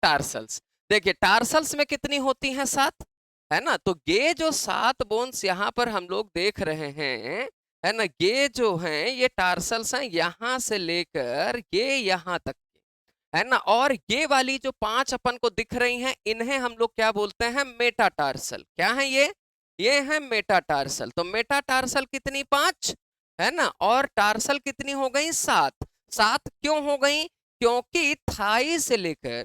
Tarsals. देखिए tarsals में कितनी होती हैं? 7, है ना। तो ये जो 7 बोन्स यहाँ पर हम लोग देख रहे हैं, है ना, ये जो हैं ये टार्सल्स हैं, यहां से लेकर ये यहाँ तक, है ना। और ये वाली जो 5 अपन को दिख रही हैं, इन्हें हम लोग क्या बोलते हैं? मेटाटार्सल। क्या है ये है मेटाटार्सल। तो मेटाटार्सल कितनी? 5, है ना। और टार्सल कितनी हो गई? 7। 7 क्यों हो गई? क्योंकि थाई से लेकर,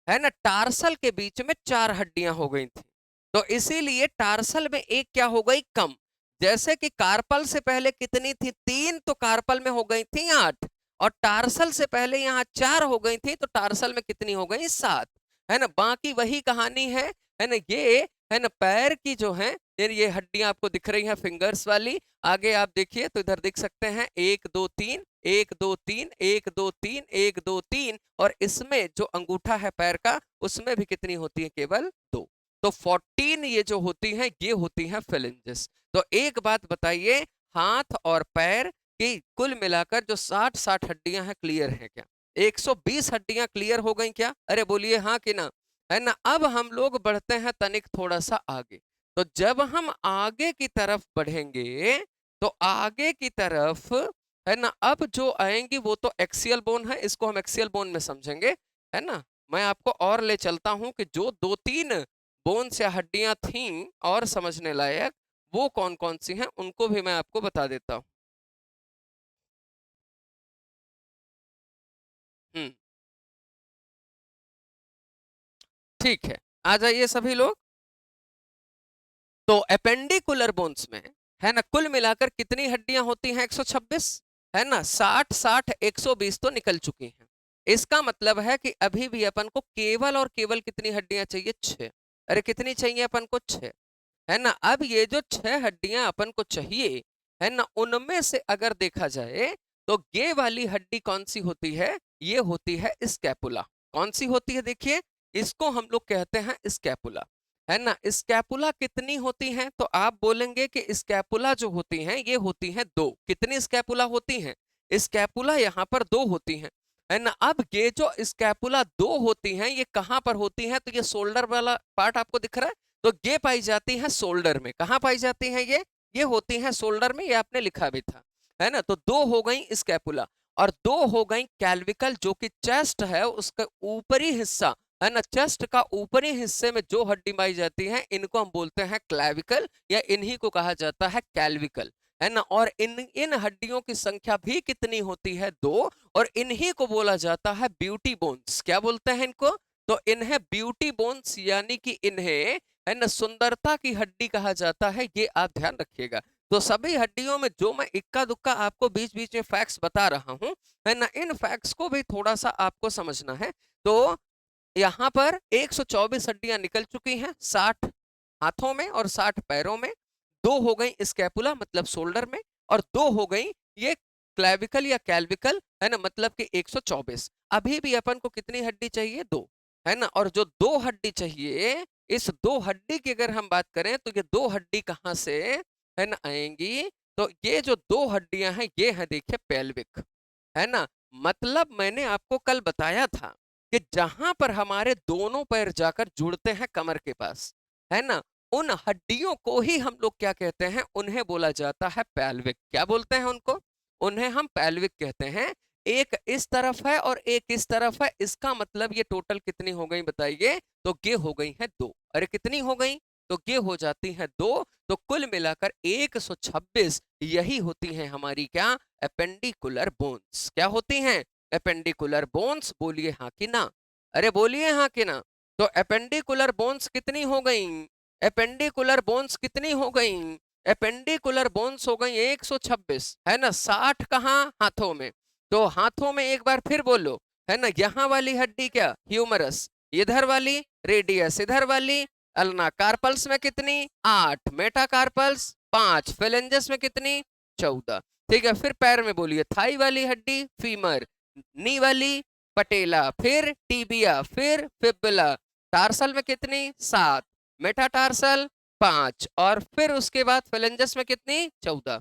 है ना, टार्सल के बीच में 4 हड्डियां हो गई थी। तो इसीलिए टार्सल में एक क्या हो गई? कम। जैसे कि कार्पल से पहले कितनी थी? 3, तो कार्पल में हो गई थी 8। और टार्सल से पहले यहाँ 4 हो गई थी, तो टार्सल में कितनी हो गई? 7, है ना। बाकी वही कहानी है ना। ये है ना पैर की जो है, ये हड्डियां आपको दिख रही हैं फिंगर्स वाली। आगे आप देखिए तो इधर दिख सकते हैं 1 2 3, 1 2 3, 1 2 3, 1 2 3। और इसमें जो अंगूठा है पैर का, उसमें भी कितनी होती है? केवल 2। तो 14 ये जो होती हैं, ये होती हैं फेलेंजेस। तो एक बात बताइए, हाथ और पैर की कुल मिलाकर जो 60 हड्डियां हैं, क्लियर है क्या? 120 हड्डियां क्लियर हो गई क्या? अरे बोलिए हाँ कि ना, है ना। अब हम लोग बढ़ते हैं तनिक थोड़ा सा आगे। तो जब हम आगे की तरफ बढ़ेंगे, तो आगे की तरफ, है ना, अब जो आएंगी वो तो एक्सियल बोन है, इसको हम एक्सियल बोन में समझेंगे, है ना। मैं आपको और ले चलता हूं कि जो 2-3 बोन्स या हड्डियां थी और समझने लायक, वो कौन कौन सी हैं, उनको भी मैं आपको बता देता हूं। हम्म, ठीक है, आ जाइए सभी लोग। तो एपेंडिकुलर बोन्स में, है ना, कुल मिलाकर कितनी हड्डियां होती हैं? 126, है ना। 60 60 120 तो निकल चुकी हैं। इसका मतलब है कि अभी भी अपन को केवल और केवल कितनी हड्डियां चाहिए? 6। अरे कितनी चाहिए अपन को? 6, है ना। अब ये जो 6 हड्डियां अपन को चाहिए, है ना, उनमें से अगर देखा जाए तो ये वाली हड्डी कौन सी होती है? ये होती है स्कैपुला। कौन सी होती है? देखिए, इसको हम लोग कहते हैं स्कैपुला, है ना। स्कैपुला कितनी होती हैं? तो आप बोलेंगे कि स्कैपुला जो होती हैं, ये होती हैं 2। कितनी स्कैपुला होती हैं? स्कैपुला यहाँ पर 2 होती हैं, है ना। अब ये जो स्कैपुला 2 होती हैं, ये कहां पर होती हैं? तो ये शोल्डर वाला पार्ट आपको दिख रहा है, तो ये पाई जाती है शोल्डर में। कहाँ पाई जाती है ये होती है शोल्डर में, ये आपने लिखा भी था, है ना। तो 2 हो गई स्कैपुला, और 2 हो गई कैल्विकल, जो कि चेस्ट है उसका ऊपरी हिस्सा, है ना। चेस्ट का ऊपरी हिस्से में जो हड्डी पाई जाती है, इनको हम बोलते हैं क्लैविकल, या इन्हीं को कहा जाता है कैल्विकल, है ना। और इन इन हड्डियों की संख्या भी कितनी होती है? 2। और इन्हीं को बोला जाता है ब्यूटी बोन्स। क्या बोलते हैं इनको? तो इन्हें ब्यूटी बोन्स, यानी कि इन्हें, है ना, सुंदरता की हड्डी कहा जाता है। ये आप ध्यान रखिएगा। तो सभी हड्डियों में जो मैं इक्का दुक्का आपको बीच बीच में फैक्ट्स बता रहा हूं, है ना, इन फैक्ट्स को भी थोड़ा सा आपको समझना है। तो यहाँ पर 124 हड्डियां निकल चुकी हैं, 60 हाथों में और 60 पैरों में। 2 हो गई स्कैपुला मतलब शोल्डर में, और 2 हो गई ये क्लैविकल या कैल्विकल, है ना, मतलब कि 124। अभी भी अपन को कितनी हड्डी चाहिए? 2, है ना। और जो 2 हड्डी चाहिए, इस 2 हड्डी की अगर हम बात करें, तो ये 2 हड्डी कहाँ से, है ना, आएंगी? तो ये जो 2 हड्डियां हैं, ये है देखिए पेल्विक, है ना। मतलब मैंने आपको कल बताया था कि जहां पर हमारे दोनों पैर जाकर जुड़ते हैं कमर के पास, है ना, उन हड्डियों को ही हम लोग क्या कहते हैं? उन्हें बोला जाता है पैल्विक। क्या बोलते हैं उनको? उन्हें हम पैल्विक कहते हैं। एक इस तरफ है और एक इस तरफ है, इसका मतलब ये टोटल कितनी हो गई बताइए? तो ये हो गई है 2। अरे कितनी हो गई? तो ये हो जाती है 2। तो कुल मिलाकर 126 यही होती है हमारी क्या? Appendicular bones. क्या होती हैं? Appendicular bones. बोलिए हाँ कि ना? अरे बोलिए हाँ कि ना? तो एपेंडिकुलर बोन्स कितनी हो गई? एपेंडिकुलर बोन्स कितनी हो गई? एपेंडिकुलर बोन्स हो गई 126, है ना। 60 कहाँ? हाथों में। तो हाथों में एक बार फिर बोलो, है ना। यहां वाली हड्डी क्या? ह्यूमरस। इधर वाली रेडियस। इधर वाली अल्ना। कार्पल्स में कितनी? 8। मेटाकार्पल्स 5। फेलेंजेस में कितनी? 14। ठीक है, फिर पैर में बोलिए। थाई वाली हड्डी फीमर, नी वाली पटेला, फिर टीबिया, फिर फिबुला। टार्सल में कितनी? 7। मेटाटार्सल 5। और फिर उसके बाद फेलेंजेस में कितनी? 14।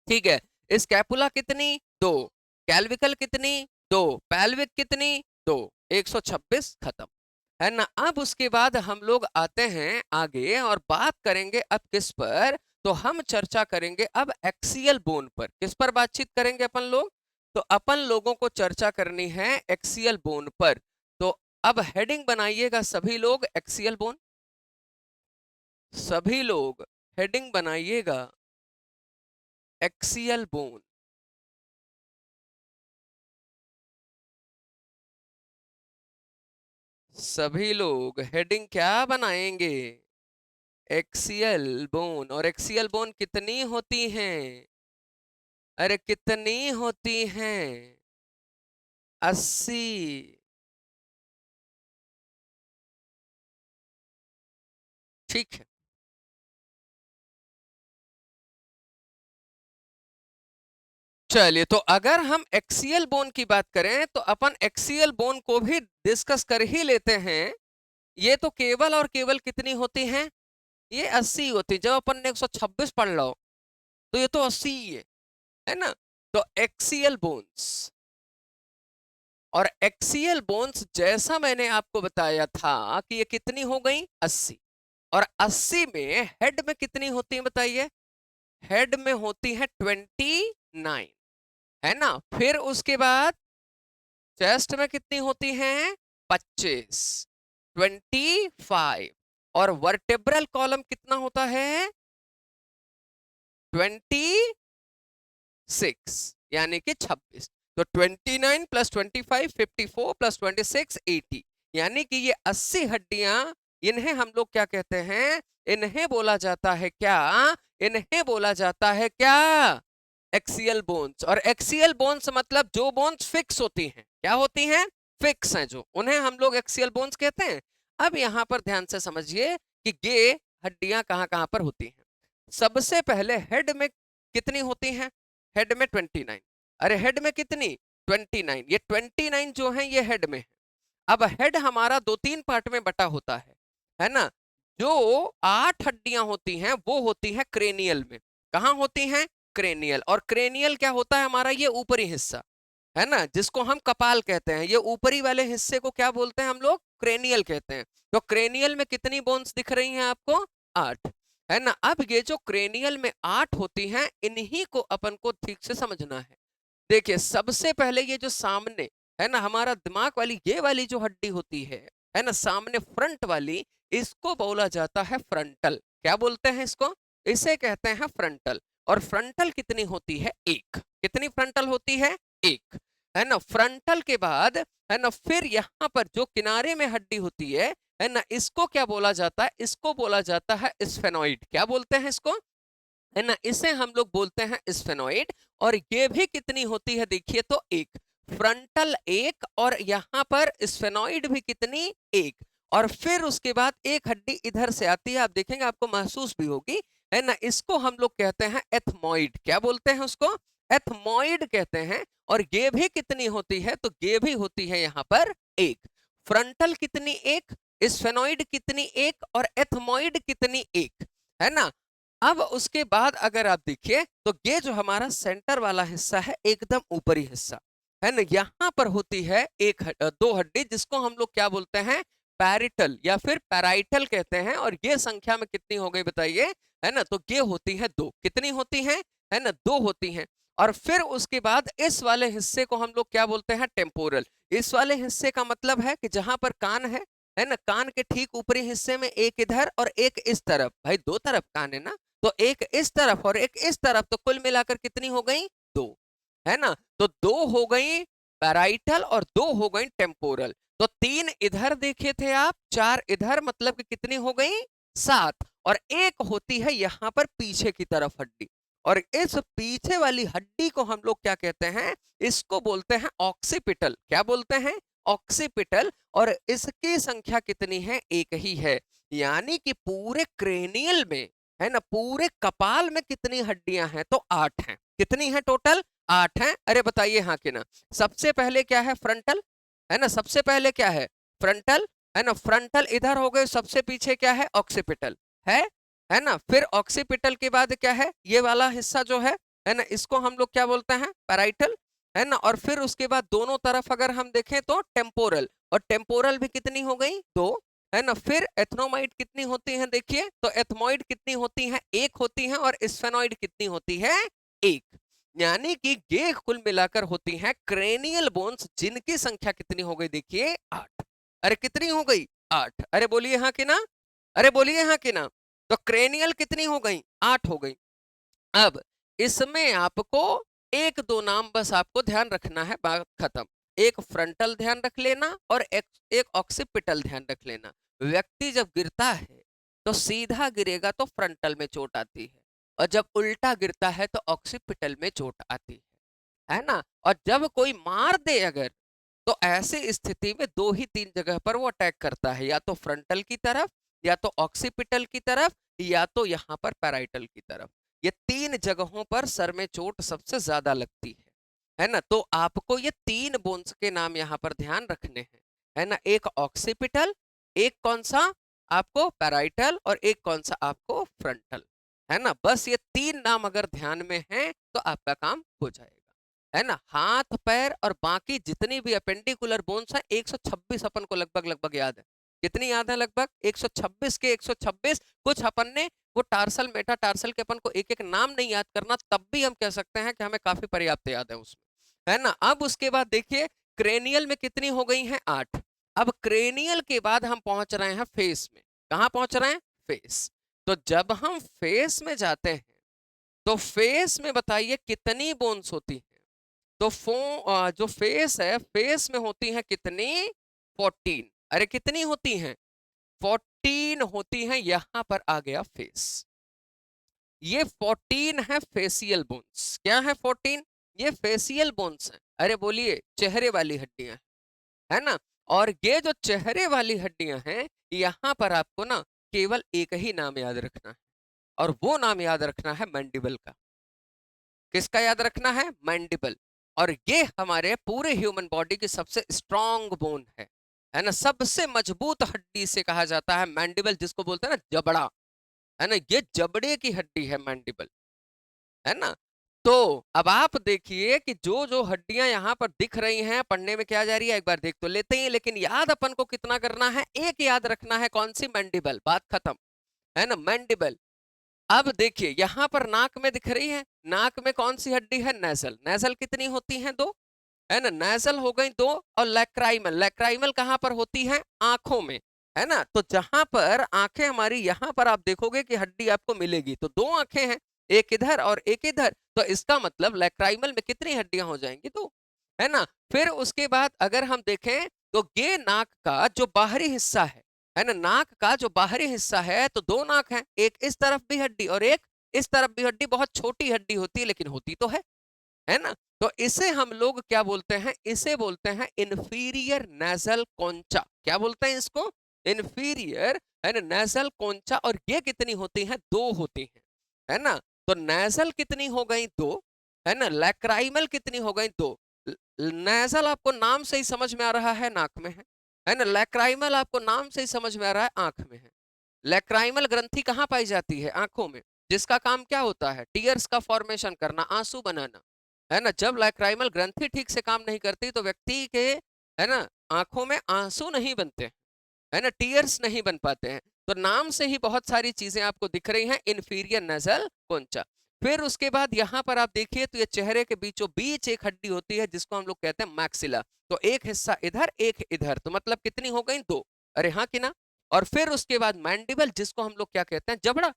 ठीक है। स्कैपुला कितनी? 2। कैल्विकल कितनी? 2। पैल्विक कितनी? 2। 126 खत्म। है ना। अब उसके बाद हम लोग आते हैं आगे और बात करेंगे अब किस पर, तो हम चर्चा करेंगे अब एक्सियल बोन पर। किस पर बातचीत करेंगे अपन लोग, तो अपन लोगों को चर्चा करनी है एक्सियल बोन पर। तो अब हेडिंग बनाइएगा सभी लोग, एक्सियल बोन। सभी लोग हेडिंग बनाइएगा एक्सियल बोन। सभी लोग हेडिंग क्या बनाएंगे, एक्सियल बोन। और एक्सियल बोन कितनी होती हैं, अरे कितनी होती हैं, 80। ठीक है, चलिए तो अगर हम एक्सियल बोन की बात करें तो अपन एक्सियल बोन को भी डिस्कस कर ही लेते हैं। ये तो केवल और केवल कितनी होती हैं, ये 80 होती। जब अपन ने 126 पढ़ लो तो ये तो 80 ही है ना। तो एक्सियल बोन्स, और एक्सियल बोन्स जैसा मैंने आपको बताया था कि ये कितनी हो गई 80। और 80 में हेड में कितनी होती है बताइए, हेड में होती है 29, है ना। फिर उसके बाद चेस्ट में कितनी होती हैं 25, 25। और वर्टेब्रल कॉलम कितना होता है 26, यानी कि 26। तो 29 प्लस 25 54 प्लस 26 80, यानी कि ये 80 हड्डियां, इन्हें हम लोग क्या कहते हैं, इन्हें बोला जाता है क्या, इन्हें बोला जाता है क्या, एक्सियल बोन्स। और एक्सियल बोन्स मतलब जो बोन्स फिक्स होती हैं, क्या होती हैं, फिक्स हैं जो, उन्हें हम लोग एक्सियल बोन्स कहते हैं। अब यहां पर ध्यान से समझिए कि ये हड्डियां कहां कहां पर होती हैं। सबसे पहले हेड में कितनी होती हैं, हेड में 29। अरे हेड में कितनी 29, ये 29 जो है ये हेड में है। अब हेड हमारा दो तीन पार्ट में बटा होता है ना। जो 8 हड्डियां होती हैं वो होती हैं क्रेनियल में। कहां होती हैं, क्रेनियल। और क्रेनियल क्या होता है हमारा, ये ऊपरी हिस्सा है ना, जिसको हम कपाल कहते हैं। ये ऊपरी वाले हिस्से को क्या बोलते हैं हम लोग, क्रेनियल कहते हैं। तो क्रेनियल में कितनी बोन्स दिख रही हैं आपको, 8, है ना। अब ये जो क्रेनियल में 8 होती हैं, इन्हीं को अपन को ठीक से समझना है। देखिए सबसे पहले ये जो सामने है ना हमारा दिमाग वाली ये वाली जो हड्डी होती है ना, सामने फ्रंट वाली, इसको बोला जाता है फ्रंटल। क्या बोलते हैं इसको, इसे कहते हैं फ्रंटल। और फ्रंटल कितनी होती है, एक। कितनी फ्रंटल होती है, एक, है ना। फ्रंटल के बाद है ना, फिर यहाँ पर जो किनारे में हड्डी होती है ना, इसको क्या बोला जाता है, इसको बोला जाता है स्फेनोइड। क्या बोलते हैं इसको, है ना, इसे हम लोग बोलते हैं स्फेनोइड। और ये भी कितनी होती है देखिए तो एक, फ्रंटल एक, और यहां पर स्फेनोइड भी कितनी, एक। और फिर उसके बाद एक हड्डी इधर से आती है, आप देखेंगे आपको महसूस भी होगी, है ना, इसको हम लोग कहते हैं एथमोइड। क्या बोलते हैं उसको, एथमोइड कहते हैं। और ये भी कितनी होती है, तो ये भी होती है यहां पर एक। फ्रंटल कितनी, एक, स्फेनोइड कितनी, एक, और एथमोइड कितनी, एक, है ना। अब उसके बाद अगर आप देखिए तो ये जो हमारा सेंटर वाला हिस्सा है, एकदम ऊपरी हिस्सा, है ना, यहां पर होती है दो हड्डी, जिसको हम लोग क्या बोलते हैं, पैरिटल या फिर पैराइटल कहते हैं। और ये संख्या में कितनी हो गई बताइए, है ना, तो ये होती है दो। कितनी होती है ना, दो होती हैं। और फिर उसके बाद इस वाले हिस्से को हम लोग क्या बोलते हैं, टेम्पोरल। इस वाले हिस्से का मतलब है कि जहां पर कान है ना, कान के ठीक ऊपरी हिस्से में एक इधर और एक इस तरफ, भाई दो तरफ कान है ना, तो एक इस तरफ और एक इस तरफ, तो कुल मिलाकर कितनी हो गई, दो, है ना। तो दो हो गई पैराइटल और दो हो गई टेम्पोरल। तो तीन इधर देखे थे आप, चार इधर, मतलब कि कितनी हो गई, 7। और एक होती है यहां पर पीछे की तरफ हड्डी। और इस पीछे वाली हड्डी को हम लोग क्या कहते हैं, इसको बोलते हैं ऑक्सीपिटल। क्या बोलते हैं, ऑक्सीपिटल। और इसकी संख्या कितनी है, एक ही है। यानी कि पूरे क्रेनियल में, है ना, पूरे कपाल में कितनी हड्डियां हैं, तो 8 हैं। कितनी हैं टोटल, 8 हैं। अरे बताइए हाँ कि ना। सबसे पहले क्या है, फ्रंटल, है ना, सबसे पहले क्या है, फ्रंटल, है ना। फ्रंटल इधर हो गए, सबसे पीछे क्या है, ऑक्सीपिटल है ना। फिर ऑक्सीपिटल के बाद क्या है, ये वाला हिस्सा जो है ना, इसको हम लोग क्या बोलते हैं, पैराइटल, है ना। और फिर उसके बाद दोनों तरफ अगर हम देखें तो टेम्पोरल। और टेम्पोरल भी कितनी हो गई, 2, है ना। फिर एथनोमाइड कितनी होती हैं, देखिए तो एथमोइड कितनी होती हैं, 1 होती हैं, और स्फेनोइड कितनी होती है, 1। यानी कि ये कुल मिलाकर होती हैं क्रेनियल बोन्स, जिनकी संख्या कितनी हो गई, देखिए 8। अरे कितनी हो गई, 8। अरे बोलिए हाँ कि ना, अरे बोलिए हाँ कि ना। तो क्रेनियल कितनी हो गई, 8 हो गई। अब इसमें आपको एक दो नाम बस आपको ध्यान रखना है, बात खत्म। एक फ्रंटल ध्यान रख लेना और एक ऑक्सीपिटल ध्यान रख लेना। व्यक्ति जब गिरता है तो सीधा गिरेगा तो फ्रंटल में चोट आती है, और जब उल्टा गिरता है तो ऑक्सीपिटल में चोट आती है ना। और जब कोई मार दे अगर, तो ऐसी स्थिति में 2 ही 3 जगह पर वो अटैक करता है, या तो फ्रंटल की तरफ, या तो ऑक्सीपिटल की तरफ, या तो यहाँ पर पैराइटल की तरफ। ये 3 जगहों पर सर में चोट सबसे ज्यादा लगती है ना। तो आपको ये 3 बोन्स के नाम यहाँ पर ध्यान रखने हैं, है ना। एक ऑक्सीपिटल, एक कौन सा आपको पैराइटल, और एक कौन सा आपको फ्रंटल, है ना। बस ये 3 नाम अगर ध्यान में हैं तो आपका काम हो जाएगा, है ना। हाथ पैर और बाकी जितनी भी अपेंडिकुलर बोन्स हैं 126 अपन को लगभग लगभग याद है। कितनी याद है, लगभग 126 के 126। कुछ अपन ने वो टार्सल मेटा टार्सल के अपन को एक एक नाम नहीं याद करना, तब भी हम कह सकते हैं कि हमें काफी पर्याप्त याद है उसमें, है ना। अब उसके बाद देखिए क्रेनियल में कितनी हो गई हैं, 8। अब क्रेनियल के बाद हम पहुंच रहे हैं फेस में। कहां पहुंच रहे हैं, फेस। तो जब हम फेस में जाते हैं तो फेस में बताइए कितनी बोन्स होती हैं। तो जो फेस है, फेस में होती हैं कितनी, 14। अरे कितनी होती हैं, 14 होती हैं। यहां पर आ गया फेस, ये 14 है फेसियल बोन्स। क्या है 14, ये फेसियल बोन्स हैं। अरे बोलिए चेहरे वाली हड्डियां, है ना। और ये जो चेहरे वाली हड्डियां हैं, यहां पर आपको ना केवल एक ही नाम याद रखना है, और वो नाम याद रखना है मैंडिबल का। किसका याद रखना है, मैंडिबल। और ये हमारे पूरे ह्यूमन बॉडी की सबसे स्ट्रॉन्ग बोन है ना। सबसे मजबूत हड्डी से कहा जाता है मैंडिबल, जिसको बोलते हैं ना जबड़ा, है ना। ये जबड़े की हड्डी है मैंडिबल, है ना। तो अब आप देखिए कि जो जो हड्डियां यहां पर दिख रही हैं, पढ़ने में क्या जा रही है एक बार देख तो लेते ही, लेकिन याद अपन को कितना करना है, एक याद रखना है, कौन सी, मैंडिबल। बात खत्म, है ना, मैंडिबल। अब देखिए यहां पर नाक में दिख रही है, नाक में कौन सी हड्डी है, नेजल। नेजल कितनी होती है, 2, है ना। नेजल हो गई 2। और लैक्राइमल, लैक्राइमल कहां पर होती है, आंखों में, है ना। तो जहां पर आंखें हमारी, यहां पर आप देखोगे कि हड्डी आपको मिलेगी, तो 2 आंखें हैं, एक इधर और एक इधर। तो इसका मतलब लैक्राइमल में कितनी हड्डियां हो जाएंगी, 2, है ना। फिर उसके बाद अगर हम देखें तो ये नाक का जो बाहरी हिस्सा है ना, नाक का जो बाहरी हिस्सा है, तो 2 नाक हैं, एक इस तरफ भी हड्डी और एक इस तरफ भी हड्डी। बहुत छोटी हड्डी होती है लेकिन होती तो है ना। तो इसे हम लोग क्या बोलते हैं, इसे बोलते हैं इंफीरियर नेजल कॉन्चा। क्या बोलते हैं इसको, इंफीरियर, है ना, नेजल कॉन्चा। और ये कितनी होती हैं, 2 होती हैं, है ना। तो नेजल कितनी हो गई, 2, है ना। लैक्राइमल कितनी हो गई, 2। नेजल आपको नाम से ही समझ में आ रहा है नाक में है ना। लैक्राइमल आपको नाम से ही समझ में आ रहा है आंख में है। लैक्राइमल ग्रंथि कहाँ पाई जाती है, आंखों में, जिसका काम क्या होता है, टीयर्स का फॉर्मेशन करना, आंसू बनाना, है ना। जब लैक्राइमल ग्रंथि ठीक से काम नहीं करती तो व्यक्ति के, है ना, आंखों में आंसू नहीं बनते हैं, है ना, टीयर्स नहीं बन पाते हैं। तो नाम से ही बहुत सारी चीजें आपको दिख रही हैं, इंफीरियर नेजल कॉन्चा। फिर उसके बाद यहां पर आप देखिए तो ये चेहरे के बीचों बीच एक हड्डी होती है जिसको हम लोग कहते हैं मैक्सिला। तो एक हिस्सा इधर एक इधर, तो मतलब कितनी हो गई, 2। अरे हाँ कि ना। और फिर उसके बाद मैंडिबल, जिसको हम लोग क्या कहते हैं, जबड़ा,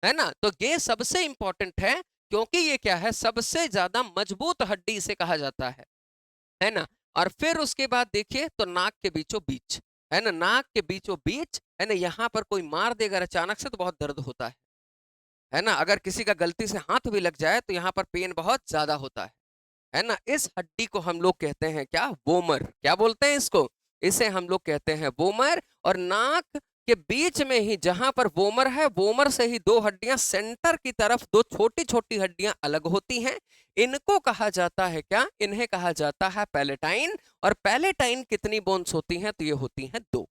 है ना। तो ये सबसे इंपॉर्टेंट है, क्योंकि ये क्या है, सबसे ज्यादा मजबूत हड्डी इसे कहा जाता है ना। और फिर उसके बाद देखिए तो नाक के बीचों बीच, है ना, नाक के बीचों बीच, है ना, यहां पर कोई मार देगा अचानक से तो बहुत दर्द होता है ना। अगर किसी का गलती से हाथ भी लग जाए तो यहाँ पर पेन बहुत ज्यादा होता है ना। इस हड्डी को हम लोग कहते हैं क्या, वोमर। क्या बोलते हैं इसको, इसे हम लोग कहते हैं वोमर। और नाक के बीच में ही जहां पर वोमर है, वोमर से ही 2 हड्डियां सेंटर की तरफ, 2 छोटी छोटी हड्डियां अलग होती हैं। इनको कहा जाता है क्या, इन्हें कहा जाता है पैलेटाइन। और पैलेटाइन कितनी बोन्स होती हैं, तो ये होती हैं 2,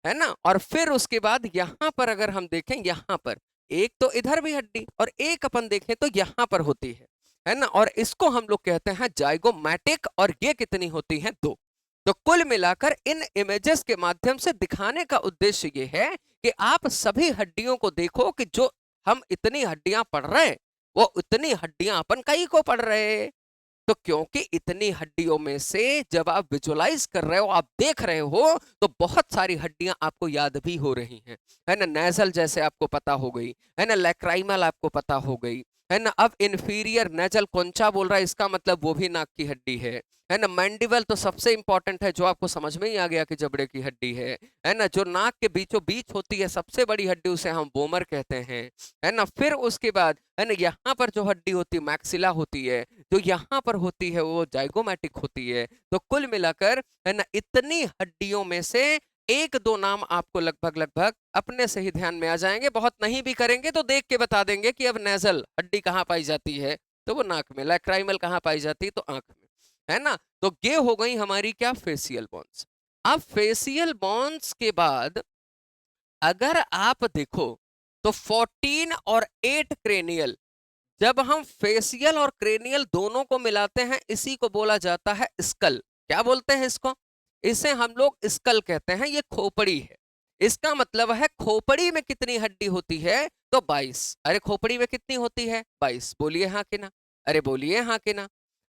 है ना। और फिर उसके बाद यहां पर अगर हम देखें, यहां पर एक तो इधर भी हड्डी और एक अपन देखें तो यहां पर होती है ना। और इसको हम लोग कहते हैं जाइगोमैटिक। और ये कितनी होती है, 2, तो कुल मिलाकर इन इमेजेस के माध्यम से दिखाने का उद्देश्य ये है कि आप सभी हड्डियों को देखो कि जो हम इतनी हड्डियां पढ़ रहे हैं वो इतनी हड्डियां अपन कहीं को पढ़ रहे हैं। तो क्योंकि इतनी हड्डियों में से जब आप विजुअलाइज कर रहे हो, आप देख रहे हो, तो बहुत सारी हड्डियां आपको याद भी हो रही हैं, है ना। नेजल जैसे आपको पता हो गई, है ना। लैक्राइमल आपको पता हो गई, है ना। अब इंफीरियर नेजल कौनचा बोल रहा है, इसका मतलब वो भी नाक की हड्डी है ना। मैंडिबल तो सबसे इंपॉर्टेंट है, जो आपको समझ में ही आ गया कि जबड़े की हड्डी है ना। जो नाक के बीचों बीच होती है सबसे बड़ी हड्डी, उसे हम वोमर कहते हैं, है ना। फिर उसके बाद है ना, यहाँ पर जो हड्डी होती है मैक्सिला होती है, जो यहाँ पर होती है वो जाइगोमैटिक होती है। तो कुल मिलाकर है ना, इतनी हड्डियों में से एक दो नाम आपको लगभग लगभग अपने से ही ध्यान में आ जाएंगे, बहुत नहीं भी करेंगे तो देख के बता देंगे कि अब नेजल हड्डी कहाँ पाई जाती है, तो वो नाक में। लैक्राइमल कहाँ पाई जाती है, तो आंख में, है ना। तो ये हो गई हमारी क्या, फेसियल बोन्स। अब फेसियल बोन्स के बाद अगर आप देखो तो 14 और 8 क्रेनियल, जब हम फेसियल और क्रेनियल दोनों को मिलाते हैं इसी को बोला जाता है स्कल। क्या बोलते हैं इसको, इसे हम लोग स्कल कहते हैं। ये खोपड़ी है, इसका मतलब है खोपड़ी में कितनी हड्डी होती है, तो 22। अरे खोपड़ी में कितनी होती है, 22। बोलिए हाँ कि ना, अरे बोलिए हाँ कि ना,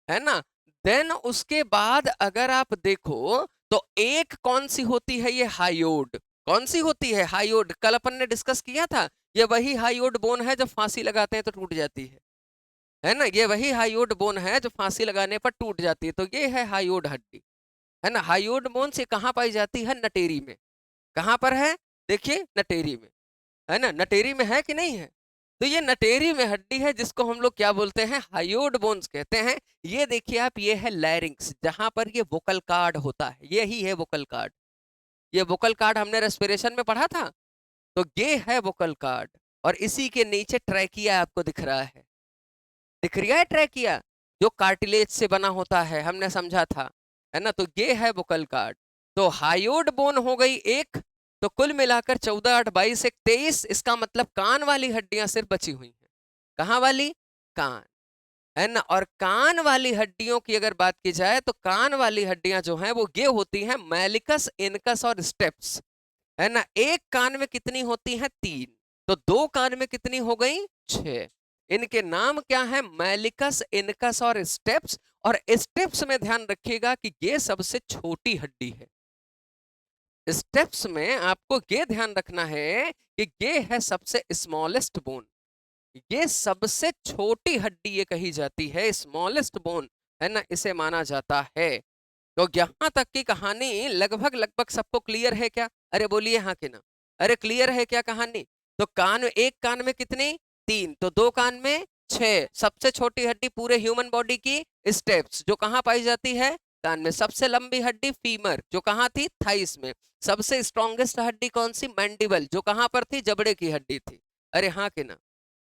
है ना। देन उसके बाद अगर आप देखो तो एक कौन सी होती है, ये हायोड। कौन सी होती है, हायोड। कल अपन ने डिस्कस किया था, ये वही हायोड बोन है जब फांसी लगाते हैं तो टूट जाती है ना। ये वही हायोड बोन है जो फांसी लगाने पर टूट जाती है, तो ये है हायोड हड्डी, है ना। हायोड बोन से कहाँ पाई जाती है, नटेरी में। कहाँ पर है, देखिए नटेरी में, है ना। नटेरी में है कि नहीं है, तो ये नटेरी में हड्डी है जिसको हम लोग क्या बोलते हैं, हायोड बोन्स कहते हैं। ये देखिए आप, ये है लैरिंक्स, जहां पर ये वोकल कार्ड होता है, यही है वोकल कार्ड। ये वोकल कार्ड हमने रेस्पिरेशन में पढ़ा था, तो ये है वोकल कार्ड। और इसी के नीचे ट्रैकिया आपको दिख रहा है, दिख रहा है ट्रैकिया, जो कार्टिलेज से बना होता है, हमने समझा था, है ना। तो ये है वोकल कार्ड। तो हायोड बोन हो गई एक, तो कुल मिलाकर 14 8 22 1 23। इसका मतलब कान वाली हड्डियां सिर्फ बची हुई हैं। कहाँ वाली, कान, है ना। और कान वाली हड्डियों की अगर बात की जाए तो कान वाली हड्डियां जो हैं वो ये होती हैं, मैलिकस, इनकस और स्टेप्स, है ना। एक कान में कितनी होती हैं, 3। तो दो कान में कितनी हो गई, 6। इनके नाम क्या है, मैलिकस, इनकस और स्टेप्स। और स्टेप्स में ध्यान रखिएगा कि ये सबसे छोटी हड्डी है। स्टेप्स में आपको ये ध्यान रखना है कि ये है सबसे स्मॉलेस्ट बोन, ये सबसे छोटी हड्डी ये कही जाती है, स्मॉलेस्ट बोन, है ना, इसे माना जाता है। तो यहां तक की कहानी लगभग लगभग सबको क्लियर है क्या, अरे बोलिए हाँ कि ना, अरे क्लियर है क्या कहानी। तो कान में, एक कान में कितनी, 3, तो दो कान में 6। सबसे छोटी हड्डी पूरे ह्यूमन बॉडी की, स्टेप्स, जो कहाँ पाई जाती है, कान में। सबसे लंबी हड्डी फीमर, जो कहाँ थी, थाइस में। सबसे स्ट्रॉन्गेस्ट हड्डी कौन सी, मैंडिबल, जो कहाँ पर थी, जबड़े की हड्डी थी। अरे हाँ कि ना,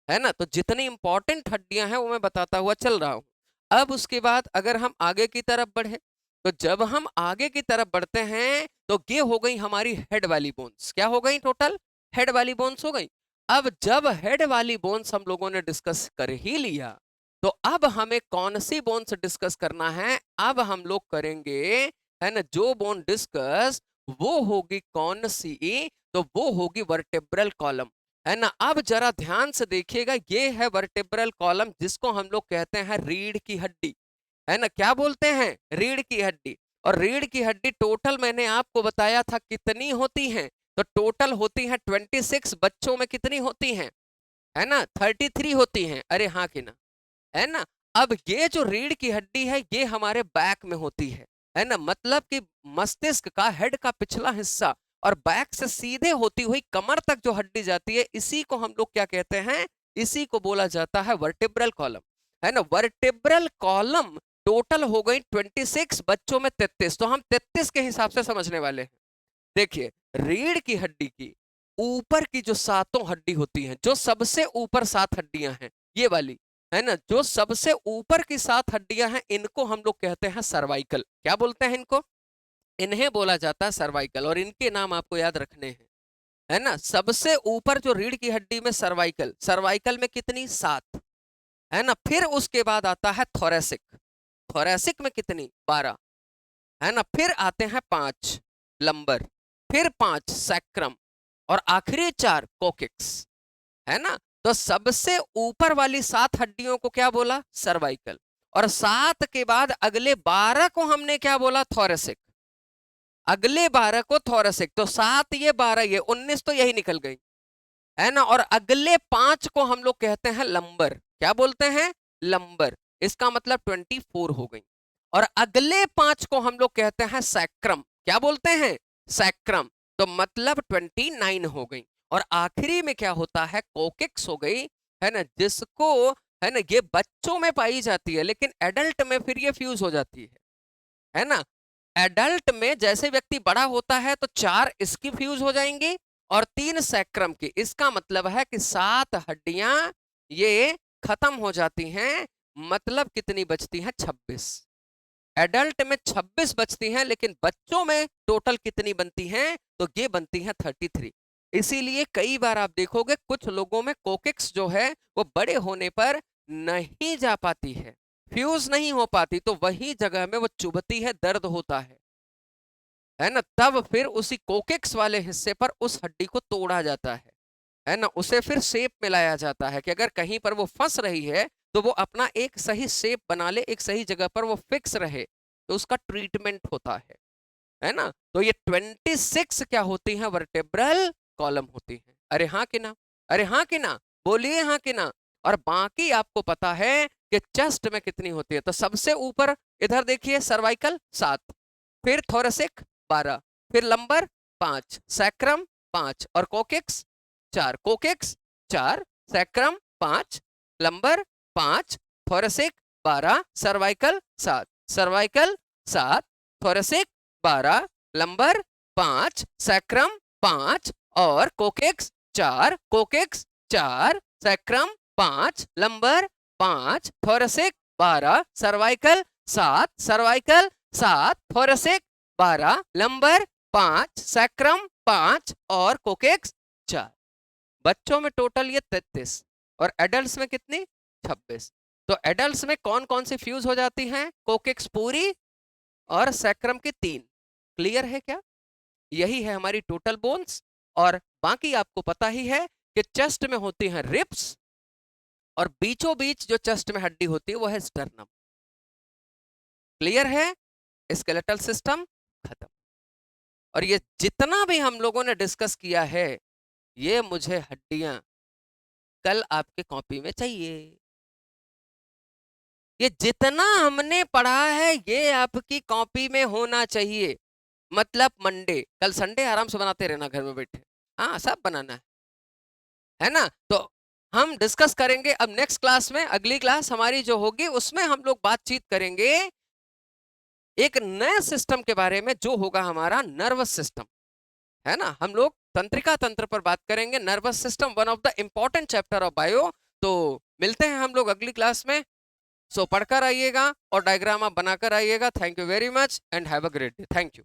है ना। तो जितनी इंपॉर्टेंट हड्डियां हैं वो मैं बताता हुआ चल रहा हूं। अब उसके बाद अगर हम आगे की तरफ बढ़े, तो जब हम आगे की तरफ बढ़ते हैं तो ये हो गई हमारी हेड वाली बोन्स। क्या हो गई, टोटल हेड वाली बोन्स हो गई। अब जब हेड वाली बोन्स हम लोगों ने डिस्कस कर ही लिया, तो अब हमें कौन सी बोन्स डिस्कस करना है, अब हम लोग करेंगे, है ना, जो बोन डिस्कस वो होगी कौन सी, तो वो होगी वर्टेब्रल कॉलम, है ना। अब जरा ध्यान से देखिएगा, ये है वर्टेब्रल कॉलम, जिसको हम लोग कहते हैं रीढ़ की हड्डी, है ना। क्या बोलते हैं, रीढ़ की हड्डी। और रीढ़ की हड्डी टोटल मैंने आपको बताया था कितनी होती हैं, तो टोटल होती हैं 26। बच्चों में कितनी होती हैं, है ना, 33 होती हैं। अरे हाँ कि ना, है ना। अब ये जो रीढ़ की हड्डी है ये हमारे बैक में होती है ना। मतलब कि मस्तिष्क का, हेड का पिछला हिस्सा और बैक से सीधे होती हुई कमर तक जो हड्डी जाती है, इसी को हम लोग क्या कहते हैं, इसी को बोला जाता है वर्टिब्रल कॉलम, है ना। वर्टिब्रल कॉलम टोटल हो गई 26, बच्चों में 33। तो हम 33 के हिसाब से समझने वाले हैं। देखिए, रीढ़ की हड्डी की ऊपर की जो सातों हड्डी होती हैं, जो सबसे ऊपर 7 हड्डियां हैं, ये वाली, है ना, जो सबसे ऊपर की 7 हड्डियां हैं, इनको हम लोग कहते हैं सर्वाइकल। क्या बोलते हैं इनको, इन्हें बोला जाता है सर्वाइकल। और इनके नाम आपको याद रखने हैं, है ना। सबसे ऊपर जो रीढ़ की हड्डी में सर्वाइकल, सर्वाइकल में कितनी, 7, है ना। फिर उसके बाद आता है थोरेसिक, थोरेसिक में कितनी, 12, है ना। फिर आते हैं 5 लंबर, फिर 5 सैक्रम, और आखिरी 4 कोकिक्स, है ना। तो सबसे ऊपर वाली 7 हड्डियों को क्या बोला? सर्वाइकल। और 7 के बाद अगले 12 को हमने क्या बोला? थोरेसिक। अगले 12 को थोरेसिक। तो 7 ये 12 ये 19 तो यही निकल गई, है ना। और अगले 5 को हम लोग कहते हैं लंबर। क्या बोलते हैं? लंबर। इसका मतलब 24 हो गई। और अगले 5 को हम लोग कहते हैं सैक्रम। क्या बोलते हैं? सैक्रम। तो मतलब 29 हो गई। और आखिरी में क्या होता है? कोकिक्स हो गई, है ना, जिसको, है ना, ये बच्चों में पाई जाती है, लेकिन एडल्ट में फिर ये फ्यूज हो जाती है ना। एडल्ट में जैसे व्यक्ति बड़ा होता है तो 4 इसकी फ्यूज हो जाएंगी और 3 सैक्रम की। इसका मतलब है कि 7 हड्डियां ये खत्म हो जाती हैं। मतलब कितनी बचती हैं? 26। एडल्ट में 26 बचती हैं, लेकिन बच्चों में टोटल कितनी बनती हैं? तो ये बनती हैं 33। इसीलिए कई बार आप देखोगे कुछ लोगों में कोकिक्स जो है वो बड़े होने पर नहीं जा पाती है, फ्यूज नहीं हो पाती, तो वही जगह में वो चुभती है, दर्द होता है ना। तब फिर उसी कोकिक्स वाले हिस्से पर उस हड्डी को तोड़ा जाता है ना। उसे फिर शेप में लाया जाता है कि अगर कहीं पर वो फंस रही है तो वो अपना एक सही शेप बना ले, एक सही जगह पर वो फिक्स रहे, तो उसका ट्रीटमेंट होता है ना। तो ये 26 क्या होती हैं? वर्टेब्रल कॉलम होती हैं। अरे हाँ कि ना? अरे हाँ कि ना? बोलिए हाँ कि ना? और बाकी आपको पता है कि चेस्ट में कितनी होती है। तो सबसे ऊपर इधर देखिए, सर्वाइकल 7, फिर थोरेसिक 12, फिर लंबर 5, सैक्रम 5 और कोकिक्स 4। कोकिक्स 4, sacrum 5, lumbar 5, thoracic 12, cervical 7, cervical 7, thoracic 12, lumbar 5, sacrum 5 और कोकिक्स 4। कोकिक्स 4, sacrum 5, lumbar 5, thoracic 12, cervical 7, cervical 7, thoracic 12, lumbar 5, sacrum 5 और कोकिक्स 4। बच्चों में टोटल ये 33 और एडल्ट्स में कितनी? 26। तो एडल्ट्स में कौन कौन सी फ्यूज हो जाती हैं? कोकिक्स पूरी और सैक्रम की 3। क्लियर है क्या? यही है हमारी टोटल बोन्स। और बाकी आपको पता ही है कि चेस्ट में होती हैं रिब्स, और बीचों बीच जो चेस्ट में हड्डी होती है वो है स्टर्नम। क्लियर है? स्केलेटल सिस्टम खत्म। और ये जितना भी हम लोगों ने डिस्कस किया है, ये मुझे हड्डियां कल आपके कॉपी में चाहिए। ये जितना हमने पढ़ा है ये आपकी कॉपी में होना चाहिए। मतलब मंडे, कल संडे आराम से बनाते रहना घर में बैठे। हाँ, सब बनाना है ना। तो हम डिस्कस करेंगे अब नेक्स्ट क्लास में। अगली क्लास हमारी जो होगी उसमें हम लोग बातचीत करेंगे एक नए सिस्टम के बारे में, जो होगा हमारा नर्वस सिस्टम, है ना। हम लोग तंत्रिका तंत्र पर बात करेंगे, nervous system, one of the important chapter of bio. तो मिलते हैं हम लोग अगली क्लास में। सो पढ़कर आइएगा और डायग्राम आप बनाकर आइएगा। Thank you very much and have a great day. Thank you.